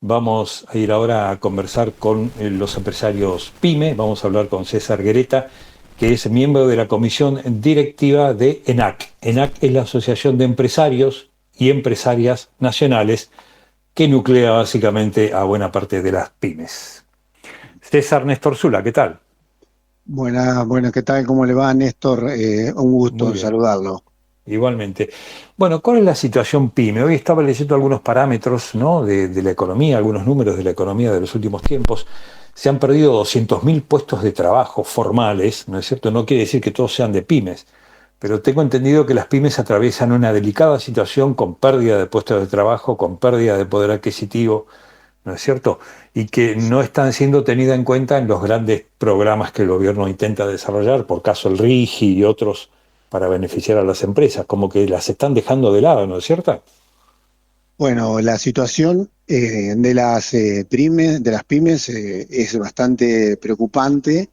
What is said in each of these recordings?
Vamos a ir ahora a conversar con los empresarios PYME. Vamos a hablar con César Guereta, que es miembro de la comisión directiva de ENAC. ENAC es la Asociación de Empresarios y Empresarias Nacionales que nuclea básicamente a buena parte de las pymes. César Néstor Zula, ¿qué tal? Buenas, ¿qué tal? ¿Cómo le va, Néstor? Un gusto Muy en bien. saludarlo. Igualmente. Bueno, ¿cuál es la situación PYME? Hoy estaba leyendo algunos parámetros, ¿no? de la economía, algunos números de la economía de los últimos tiempos. Se han perdido 200.000 puestos de trabajo formales, ¿no es cierto? No quiere decir que todos sean de pymes, pero tengo entendido que las pymes atraviesan una delicada situación con pérdida de puestos de trabajo, con pérdida de poder adquisitivo, ¿no es cierto? Y que no están siendo tenidas en cuenta en los grandes programas que el gobierno intenta desarrollar, por caso el RIGI y otros, para beneficiar a las empresas, como que las están dejando de lado, ¿no es cierto? Bueno, la situación de las pymes es bastante preocupante.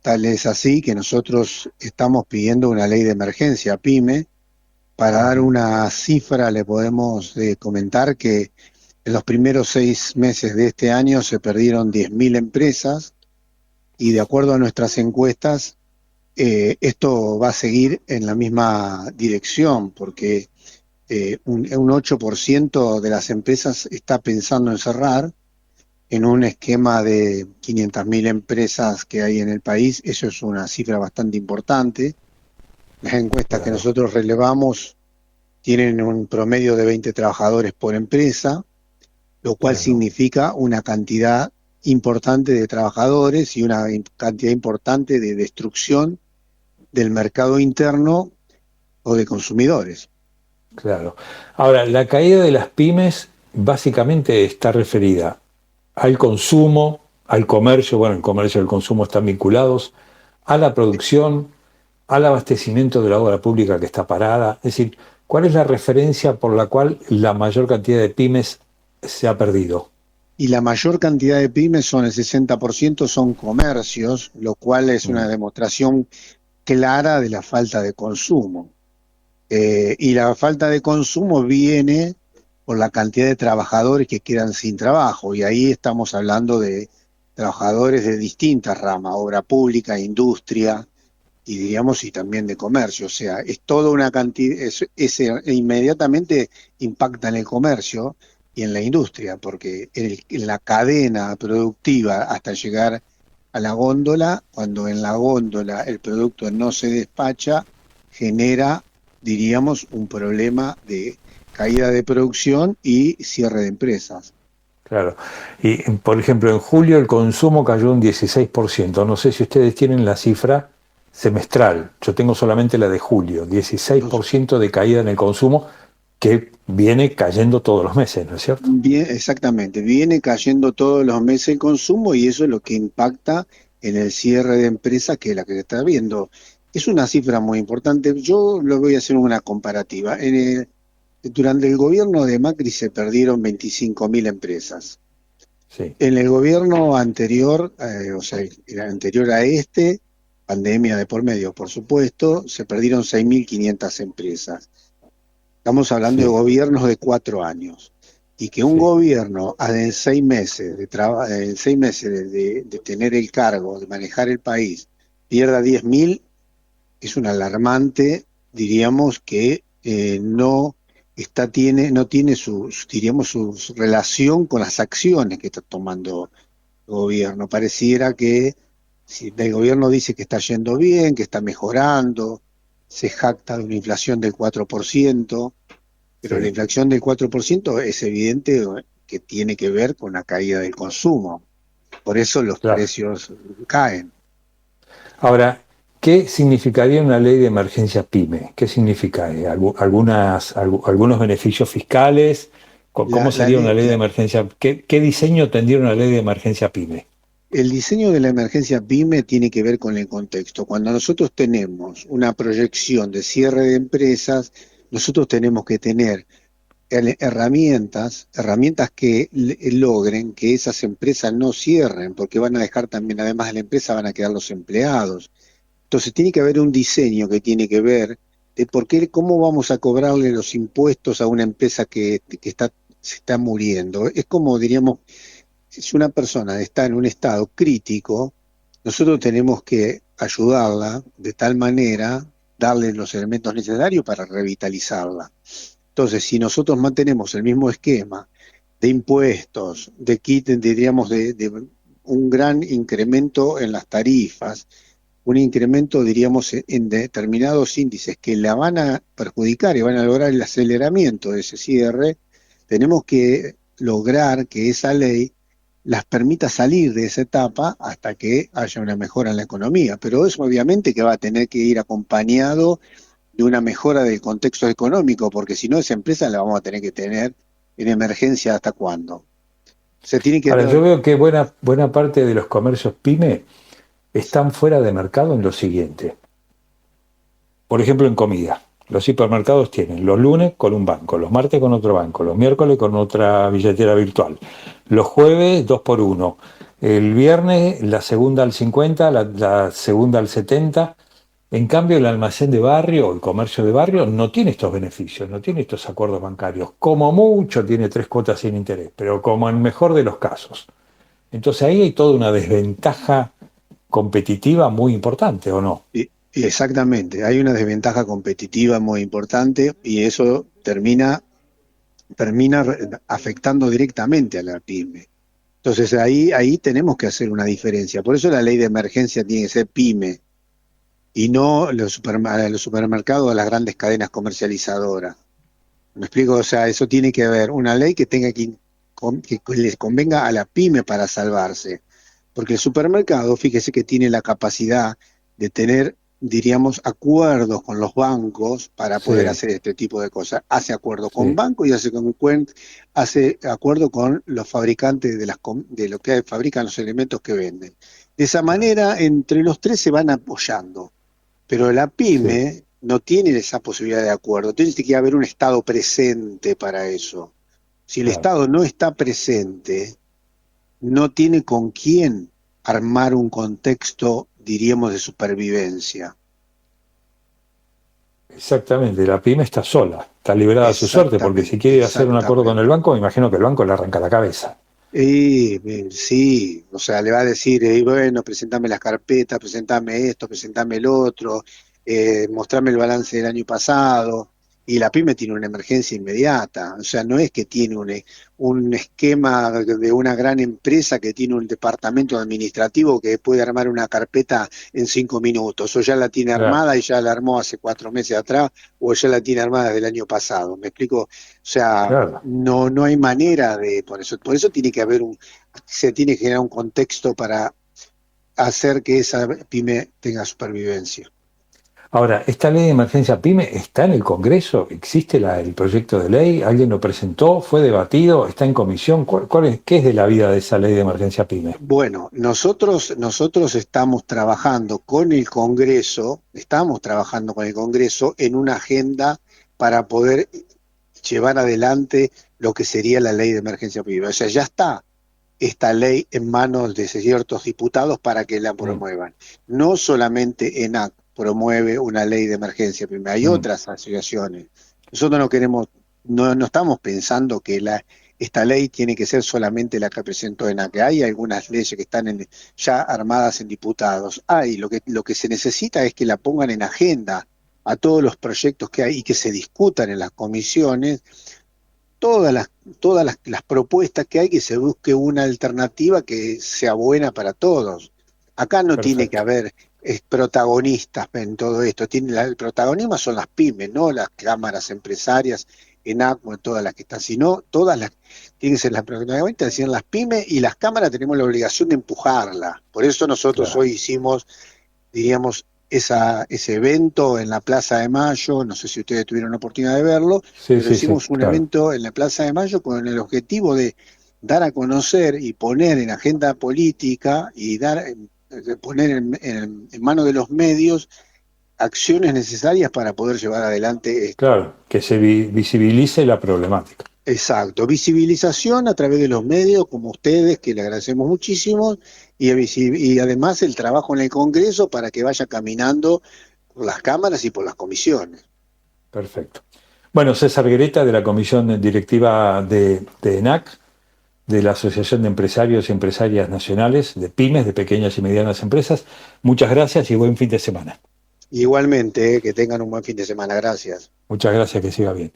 Tal es así que nosotros estamos pidiendo una ley de emergencia PYME. Para dar Ujú. una cifra, le podemos comentar que en los primeros 6 meses de este año se perdieron 10.000 empresas y de acuerdo a nuestras encuestas, esto va a seguir en la misma dirección porque un 8% de las empresas está pensando en cerrar en un esquema de 500.000 empresas que hay en el país. Eso es una cifra bastante importante. Las encuestas que Claro, nosotros relevamos tienen un promedio de 20 trabajadores por empresa, lo cual claro. significa una cantidad importante de trabajadores y una cantidad importante de destrucción del mercado interno o de consumidores. Claro. Ahora, la caída de las pymes básicamente está referida al consumo, al comercio, bueno, el comercio y el consumo están vinculados, a la producción, al abastecimiento de la obra pública que está parada. Es decir, ¿cuál es la referencia por la cual la mayor cantidad de pymes se ha perdido? Y la mayor cantidad de pymes son el 60% son comercios, lo cual es una Mm, demostración clara de la falta de consumo. Y la falta de consumo viene por la cantidad de trabajadores que quedan sin trabajo. Y ahí estamos hablando de trabajadores de distintas ramas, obra pública, industria y diríamos y también de comercio. O sea, es toda una cantidad, inmediatamente impacta en el comercio y en la industria, porque en la cadena productiva hasta llegar a la góndola, cuando en la góndola el producto no se despacha, genera, diríamos, un problema de caída de producción y cierre de empresas. claro. Y, por ejemplo, en julio el consumo cayó un 16%. No sé si ustedes tienen la cifra semestral. Yo tengo solamente la de julio. dieciséis Nos- por ciento de caída en el consumo que viene cayendo todos los meses, ¿no es cierto? Bien, exactamente, viene cayendo todos los meses el consumo y eso es lo que impacta en el cierre de empresas, que es la que se está viendo. Es una cifra muy importante. Yo lo voy a hacer una comparativa. Durante el gobierno de Macri se perdieron 25.000 empresas. Sí, En el gobierno anterior, o sea, el anterior a este, pandemia de por medio, por supuesto, se perdieron 6.500 empresas. Estamos hablando de sí, gobiernos de 4 años. Y que un sí. gobierno en 6 meses en 6 meses de tener el cargo, de manejar el país, pierda 10.000, es un alarmante, diríamos que no tiene diríamos, su relación con las acciones que está tomando el gobierno. Pareciera que si el gobierno dice que está yendo bien, que está mejorando, se jacta de una inflación del 4%, pero la Sí, inflación del 4% es evidente que tiene que ver con la caída del consumo. Por eso los claro. precios caen. Ahora, ¿qué significaría una ley de emergencia PYME? ¿Qué significa? Algunos beneficios fiscales? La, ¿Cómo la sería una ley- ley de la- emergencia? ¿Qué diseño tendría una ley de emergencia PYME? el diseño de la emergencia PYME tiene que ver con el contexto. Cuando nosotros tenemos una proyección de cierre de empresas, nosotros tenemos que tener herramientas que logren que esas empresas no cierren, porque van a dejar también, además de la empresa, van a quedar los empleados. Entonces tiene que haber un diseño que tiene que ver de por qué, cómo vamos a cobrarle los impuestos a una empresa que está se está muriendo. Es como diríamos, si una persona está en un estado crítico, nosotros tenemos que ayudarla de tal manera, darle los elementos necesarios para revitalizarla. Entonces, si nosotros mantenemos el mismo esquema de impuestos, de kit, diríamos, de un gran incremento en las tarifas, un incremento, diríamos, en determinados índices que la van a perjudicar y van a lograr el aceleramiento de ese cierre, tenemos que lograr que esa ley las permita salir de esa etapa hasta que haya una mejora en la economía. Pero eso obviamente que va a tener que ir acompañado de una mejora del contexto económico, porque si no esa empresa la vamos a tener que tener en emergencia hasta cuándo. Se tiene que Ahora, yo dar, veo que buena parte de los comercios pyme están fuera de mercado en lo siguiente. Por ejemplo, en comida. Los hipermercados tienen los lunes con un banco, los martes con otro banco, los miércoles con otra billetera virtual, los jueves 2 por 1, el viernes la segunda al 50, la segunda al 70. En cambio, el almacén de barrio, el comercio de barrio, no tiene estos beneficios, no tiene estos acuerdos bancarios. Como mucho tiene 3 cuotas sin interés, pero como en mejor de los casos. Entonces ahí hay toda una desventaja competitiva muy importante, ¿o no? y exactamente, hay una desventaja competitiva muy importante y eso termina afectando directamente a la pyme. Entonces ahí tenemos que hacer una diferencia. Por eso la ley de emergencia tiene que ser pyme y no a los supermercados, a las grandes cadenas comercializadoras. ¿Me explico? O sea, eso tiene que haber una ley que tenga que les convenga a la pyme para salvarse. Porque el supermercado, fíjese que tiene la capacidad de tener, diríamos, acuerdos con los bancos para poder Sí, hacer este tipo de cosas. Hace acuerdo con sí, bancos y hace acuerdo con los fabricantes de lo que fabrican los elementos que venden. De esa claro, manera, entre los tres se van apoyando. Pero la sí, pyme no tiene esa posibilidad de acuerdo. Tiene que haber un Estado presente para eso. Si el claro. Estado no está presente, no tiene con quién armar un contexto, diríamos, de supervivencia. Exactamente, la pyme está sola, está liberada a su suerte, porque si Exactamente, quiere hacer un acuerdo con el exactamente. banco, me imagino que el banco le arranca la cabeza. Y sí, o sea, le va a decir, bueno, presentame las carpetas, presentame esto, presentame el otro, mostrame el balance del año pasado. Y la pyme tiene una emergencia inmediata, o sea, no es que tiene un esquema de una gran empresa que tiene un departamento administrativo que puede armar una carpeta en 5 minutos, o ya la tiene Claro, armada y ya la armó hace 4 meses atrás, o ya la tiene armada desde el año pasado. ¿Me explico? O sea, claro. no hay manera de por eso tiene que haber se tiene que generar un contexto para hacer que esa pyme tenga supervivencia. Ahora, ¿esta ley de emergencia pyme está en el Congreso? ¿Existe el proyecto de ley? ¿Alguien lo presentó? ¿Fue debatido? ¿Está en comisión? ¿Qué es de la vida de esa ley de emergencia pyme? Bueno, nosotros estamos trabajando con el Congreso en una agenda para poder llevar adelante lo que sería la ley de emergencia pyme. O sea, ya está esta ley en manos de ciertos diputados para que la Sí. promuevan. No solamente ENAC promueve una ley de emergencia pyme, hay Mm, otras asociaciones. Nosotros no queremos, no estamos pensando que esta ley tiene que ser solamente la que presentó ENAC, que hay algunas leyes que están ya armadas en diputados. Lo que se necesita es que la pongan en agenda a todos los proyectos que hay y que se discutan en las comisiones todas las, las propuestas que hay, que se busque una alternativa que sea buena para todos. Acá no tiene que perfecto. haber protagonistas en todo esto. El protagonismo son las pymes, no las cámaras empresarias, en ACMO, todas las que están, sino todas las, tienen que ser las protagonistas, decir las pymes y las cámaras tenemos la obligación de empujarla. Por eso nosotros Claro. hoy hicimos, diríamos, ese evento en la Plaza de Mayo, no sé si ustedes tuvieron la oportunidad de verlo, Sí, pero sí, sí, hicimos un claro. evento en la Plaza de Mayo con el objetivo de dar a conocer y poner en agenda política y poner en manos de los medios acciones necesarias para poder llevar adelante esto. Claro, que se visibilice la problemática. Exacto, visibilización a través de los medios como ustedes, que le agradecemos muchísimo, y además el trabajo en el Congreso para que vaya caminando por las cámaras y por las comisiones. Perfecto. Bueno, César Greta, de la Comisión Directiva de ENAC, de la Asociación de Empresarios y Empresarias Nacionales, de pymes, de pequeñas y medianas empresas. Muchas gracias y buen fin de semana. Igualmente, que tengan un buen fin de semana. Gracias. Muchas gracias, que siga bien.